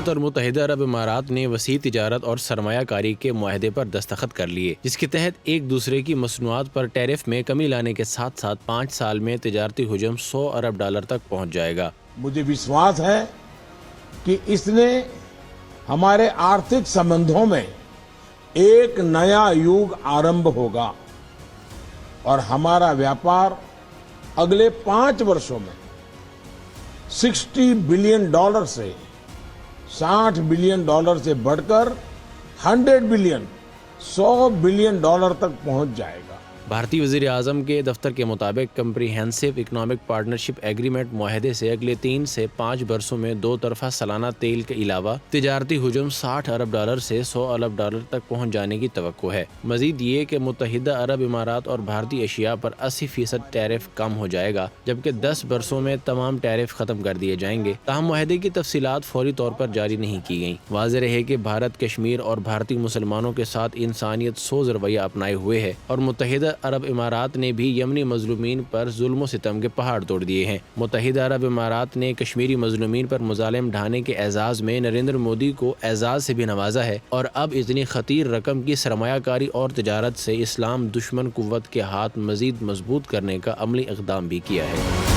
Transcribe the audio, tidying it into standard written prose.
بھارت اور متحدہ عرب امارات نے وسیع تجارت اور سرمایہ کاری کے معاہدے پر دستخط کر لیے، جس کے تحت ایک دوسرے کی مصنوعات پر ٹیرف میں کمی لانے کے ساتھ ساتھ 5 سال میں تجارتی حجم $100 ارب تک پہنچ جائے گا۔ مجھے وشواس ہے کہ اس نے ہمارے آرتھک سمبندھوں میں ایک نیا یوگ آرمبھ ہوگا اور ہمارا ویاپار اگلے 5 برسوں میں $60 بلین سے $60 بلین سے بڑھ کر 100 بلین تک پہنچ جائے گا۔ بھارتی وزیر اعظم کے دفتر کے مطابق کمپریہنسو اکنامک پارٹنرشپ ایگریمنٹ معاہدے سے اگلے 3 سے 5 برسوں میں 2 طرفہ سالانہ تیل کے علاوہ تجارتی حجم $60 ارب سے $100 ارب تک پہنچ جانے کی توقع ہے۔ مزید یہ کہ متحدہ عرب امارات اور بھارتی اشیاء پر 80% ٹیرف کم ہو جائے گا، جبکہ 10 برسوں میں تمام ٹیرف ختم کر دیے جائیں گے۔ تاہم معاہدے کی تفصیلات فوری طور پر جاری نہیں کی گئیں۔ واضح رہے کہ بھارت کشمیر اور بھارتی مسلمانوں کے ساتھ انسانیت سوز رویہ اپنائے ہوئے ہے اور متحدہ عرب امارات نے بھی یمنی مظلومین پر ظلم و ستم کے پہاڑ توڑ دیے ہیں۔ متحدہ عرب امارات نے کشمیری مظلومین پر مظالم ڈھانے کے اعزاز میں نریندر مودی کو اعزاز سے بھی نوازا ہے اور اب اتنی خطیر رقم کی سرمایہ کاری اور تجارت سے اسلام دشمن قوت کے ہاتھ مزید مضبوط کرنے کا عملی اقدام بھی کیا ہے۔